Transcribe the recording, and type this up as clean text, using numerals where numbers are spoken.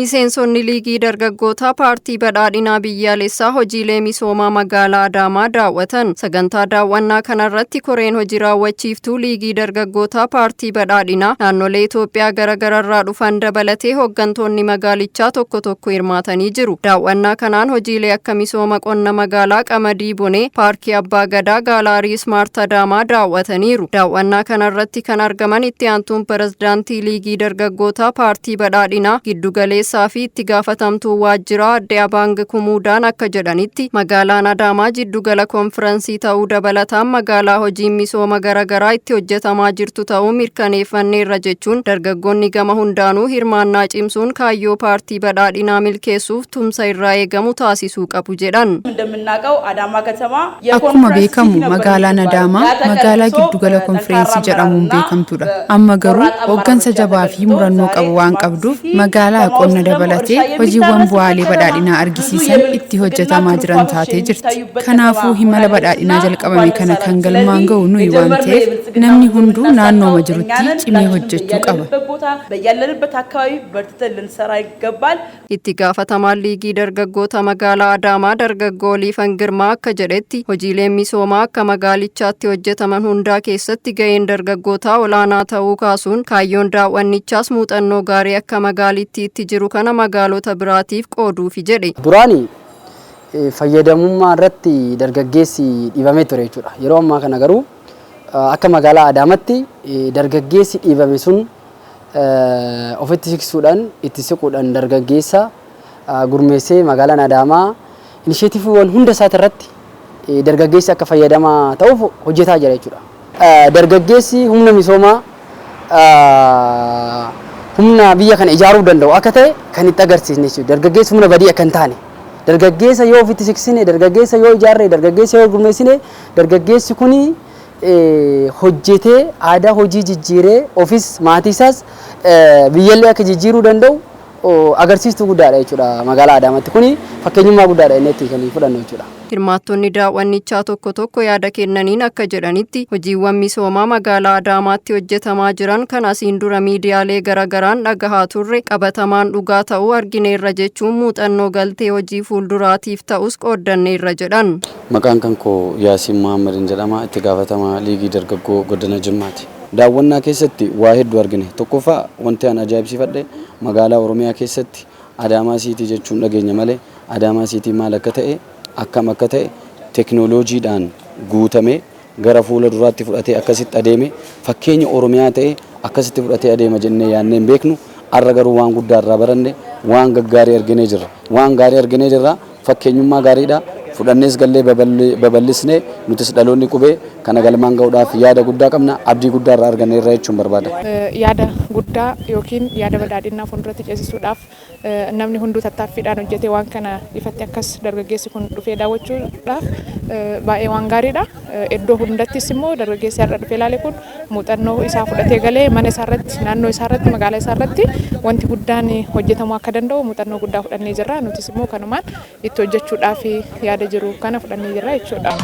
Miseensonni liigii dargaggoota paartii badhaadhinaa biyyaalessaa hojiilee misoomaa magaalaa Adaamaa daawwatan. Sagantaa daawwannaa kanarratti koreen hojii raawwachiiftuu liigii dargaggoota paartii badhaadhinaa naannolee Itoophiyaa garaagararraa dhufan dabalatee hooggantoonni magaalichaa tokko tokko hirmaatanii jiru. Daawwannaa kanaan hojiilee akka misooma qonna magaalaa Qamadii Bonee, paarkii Abbaa Gadaa, Gaalaarii Ismaart Adaamaa daawwataniiru. Daawwannaa kanarratti kan argaman itti aantuun pirezidaantii liigii dargaggoota paartii badhaadhinaa giddugaleessaa fi itti gaafatamtuu waajjiraa adde Abaang Kumuudaan akka jedhanitti magaalaan Adaamaa jiddugala konfiraansii ta'uu dabalataan magaalaa hojiin misooma garaagaraa itti hojjetamaa jirtu ta'uu mirkaneeffanneerra jechuun dargaggoonni gama hundaanuu hirmaannaa cimsuun kaayyoo paartii badhaadhinaa milkeessuuf tumsa irraa eegamu taasisuu qabu jedhan. Akkuma beekamu magaalaan Adaamaa magaalaa giddugala konfiraansii jedhamuun beekamtudha. Amma garuu hooggansa jabaa fi murannoo qabu waan qabduuf magaalaa qonna dabalatee hojiiwwan bu'aalee badhaadhinaa argisiisan itti hojjetamaa jiran taatee jirti. Kanaafuu himala badhaadhinaa jalqabame kana kan galmaan ga'u nuyi waan ta'eef namni hunduu naannooma jirutti cimee hojjechuu qaba. Itti gaafatamaan liigii dargaggoota magaalaa Adaamaa dargaggoo Liifan Girmaa akka jedhetti hojiileen misoomaa akka magaalichaatti hojjetaman hundaa keessatti ga'een dargaggootaa olaanaa ta'uu kaasuun kaayyoon daawwannichaas muuxannoo gaarii akka magaalittiitti jiru kana magaalota biraatiif qooduufi jedhe. Duraanii fayyadamummaa irratti dargaggeessi dhiibamee ture jechuudha. Yeroo ammaa kana garuu akka magaalaa Adaamaatti dargaggeessi dhiibame sun ofitti siqsuudhaan itti siquudhaan dargaggeessa gurmeessee magaalaan Adaamaa inisheetiifiiwwan hunda isaati irratti dargaggeessi akka fayyadamaa ta'uuf hojjetaa jira jechuudha. Dargaggeessi humna misoomaa humna biyya kana ijaaruu danda'u akka ta'e kan itti agarsiisne jechuudha. Dargaggeessi humna badii akka hin taane, dargaggeessa yoo ofitti siqsine, dargaggeessa yoo ijaarre, dargaggeessa yoo gurmeessine, dargaggeessi kuni hojjetee aadaa hojii jijjiiree ofis maatii isaas biyyallee akka jijjiiruu danda'u agarsiistuu guddaadha jechuudha. Magaalaa Adaamaatti kuni fakkeenyummaa guddaadha inni itti kan fudhannu jechuudha. Hirmaattonni daawwannichaa tokko tokko yaada kennaniin akka jedhanitti hojiiwwan misoomaa magaalaa Adaamaatti hojjetamaa jiran kan asiin dura miidiyaalee garaagaraan dhagahaa turre qabatamaan dhugaa ta'uu argineerra jechuun muuxannoo galtee hojii fuulduraatiif ta'us qooddanneerra jedhan. Maqaan kan koo Yaasiin Muhammadin jedhama, itti gaafatamaa liigii dargaggoo godina Jimmaati. Daawwannaa keessatti waa hedduu argine. Tokkoffaa wanti an ajaa'ibsiifadhe magaalaa Oromiyaa keessatti Adaamaa Siitii jechuun dhageenya malee Adaamaa Siitii maal akka ta'e akkam akka ta'e teknooloojiidhaan guutamee gara fuula duraatti fudhatee akkasitti adeeme fakkeenya Oromiyaa ta'e akkasitti fudhatee adeema jennee yaadnee hin beeknu. Har'a garuu waan guddaa irraa baranne waan gaggaarii arginee jirra. Waan gaarii arginee jirra. Fakkeenyummaa gaariidha. Fudhannees gallee babal'isnee nutis dhaloonni qubee kana galmaan ga'uudhaaf yaada guddaa qabna, abdii guddaa irraa arganneerra jechuun barbaada. Yaada guddaa yookiin yaada badhaadhinaa fuulduratti ceesisuudhaaf namni hunduu tattaaffiidhaan hojjetee waan kana ifatti akkas dargaggeessi kun dhufee daawwachuudhaaf baay'ee waan gaariidha. Iddoo hundattis immoo dargaggeessi har'a dhufee ilaale kun muuxannoo isaa fudhatee galee mana isaarratti, naannoo isaarratti, magaalaa isaarratti wanti guddaan hojjetamuu akka danda'u muuxannoo guddaa fudhannee jirra. Nutis immoo kanumaan itti hojjechuudhaaf yaada jiru kana fudhannee jirra jechuudha.